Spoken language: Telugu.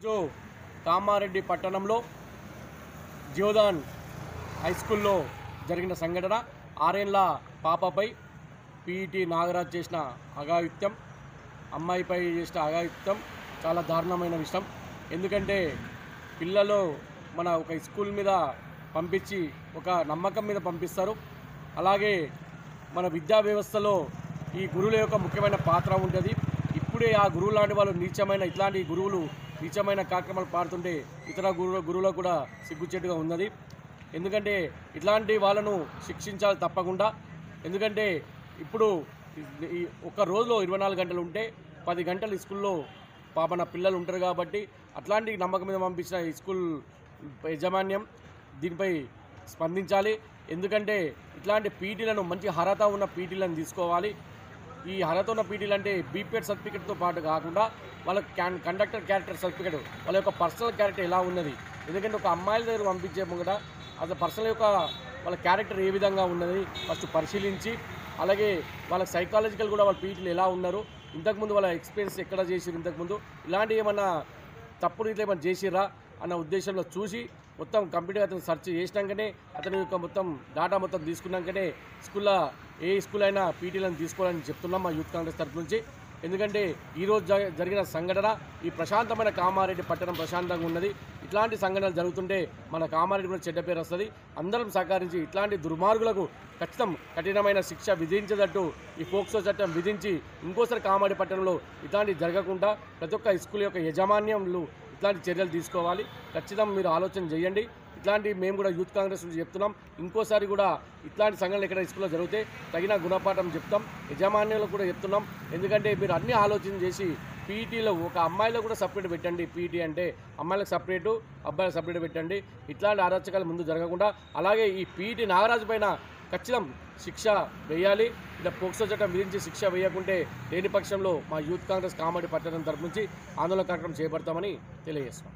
జో కామారెడ్డి పట్టణంలో జియోదాన్ హై స్కూల్లో జరిగిన సంఘటన 6 ఏళ్ల పాపపై పీఈటీ నాగరాజ్ చేసిన అఘాయిత్యం, అమ్మాయిపై చేసిన అఘాయిత్యం చాలా దారుణమైన విషయం. ఎందుకంటే పిల్లలు మన ఒక స్కూల్ మీద పంపించి ఒక నమ్మకం మీద పంపిస్తారు. అలాగే మన విద్యా వ్యవస్థలో ఈ గురువుల యొక్క ముఖ్యమైన పాత్ర ఉంటుంది. ఇప్పుడే ఆ గురువు లాంటి వాళ్ళు ఇట్లాంటి గురువులు నీచమైన కార్యక్రమాలు పాడుతుంటే ఇతర గురువులకు కూడా సిగ్గుచేటుగా ఉన్నది. ఎందుకంటే ఇట్లాంటి వాళ్ళను శిక్షించాలి తప్పకుండా. ఎందుకంటే ఇప్పుడు ఒక రోజులో 24 గంటలు ఉంటే 10 గంటలు స్కూల్లో మన పిల్లలు ఉంటారు కాబట్టి అట్లాంటి నమ్మకం మీద పంపించిన ఈ స్కూల్ యాజమాన్యం దీనిపై స్పందించాలి. ఎందుకంటే ఇట్లాంటి పీటీలను మంచి అర్హత ఉన్న పీటీలను తీసుకోవాలి. ఈ అర్హత ఉన్న పీటీలు అంటే బీపీఎడ్ సర్టిఫికేట్తో పాటు కాకుండా వాళ్ళ కండక్టర్ క్యారెక్టర్ సర్టిఫికేట్, వాళ్ళ యొక్క పర్సనల్ క్యారెక్టర్ ఎలా ఉన్నది. ఎందుకంటే ఒక అమ్మాయిల దగ్గర పంపించే ముంగట అసలు పర్సనల్ యొక్క వాళ్ళ క్యారెక్టర్ ఏ విధంగా ఉన్నది ఫస్ట్ పరిశీలించి, అలాగే వాళ్ళ సైకాలజికల్ కూడా వాళ్ళ పీటీలు ఎలా ఉన్నారు, ఇంతకుముందు వాళ్ళ ఎక్స్పీరియన్స్ ఎక్కడ చేసిరు, ఇంతకుముందు ఇలాంటి ఏమన్నా తప్పుడు రీతిలో ఏమైనా చేసిర్రా అన్న ఉద్దేశంలో చూసి మొత్తం కంప్లీట్గా అతను సెర్చ్ చేసినాకనే అతని యొక్క మొత్తం డాటా మొత్తం తీసుకున్నాకనే స్కూల్లో ఏ స్కూల్ అయినా పీటీలను తీసుకోవాలని చెప్తున్నాం మా యూత్ కాంగ్రెస్ తరఫు నుంచి. ఎందుకంటే ఈరోజు జరిగిన సంఘటన ఈ ప్రశాంతమైన కామారెడ్డి పట్టణం ప్రశాంతంగా ఉన్నది. ఇట్లాంటి సంఘటనలు జరుగుతుంటే మన కామారెడ్డి కూడా చెడ్డ పేరు వస్తుంది. అందరం సహకరించి ఇట్లాంటి దుర్మార్గులకు ఖచ్చితం కఠినమైన శిక్ష విధించేటట్టు ఈ పోక్సో చట్టం విధించి ఇంకోసారి కామారెడ్డి పట్టణంలో ఇట్లాంటి జరగకుండా ప్రతి ఒక్క స్కూల్ యొక్క యాజమాన్యంలు ఇట్లాంటి చర్యలు తీసుకోవాలి. ఖచ్చితంగా మీరు ఆలోచన చేయండి. ఇట్లాంటి మేము కూడా యూత్ కాంగ్రెస్ నుంచి చెప్తున్నాం. ఇంకోసారి కూడా ఇట్లాంటి సంఘటనలు ఎక్కడ స్కూల్లో జరిగితే తగిన గుణపాఠం చెప్తాం. యాజమాన్యాలకు కూడా చెప్తున్నాం. ఎందుకంటే మీరు అన్ని ఆలోచన చేసి పీఈటీలో ఒక అమ్మాయిలో కూడా సపరేట్ పెట్టండి. పీఈటీ అంటే అమ్మాయిలకు సపరేటు, అబ్బాయిలకు సపరేట్ పెట్టండి. ఇట్లాంటి అరాచకాలు ముందు జరగకుండా. అలాగే ఈ పీఈటీ నాగరాజు పైన ఖచ్చితం శిక్ష వేయాలి. ఇలా పోక్సో చట్టం విధించి శిక్ష వేయకుంటే లేని పక్షంలో మా యూత్ కాంగ్రెస్ కామారెడ్డి పట్టణం తరఫు నుంచి ఆందోళన కార్యక్రమం చేపడతామని తెలియజేస్తాం.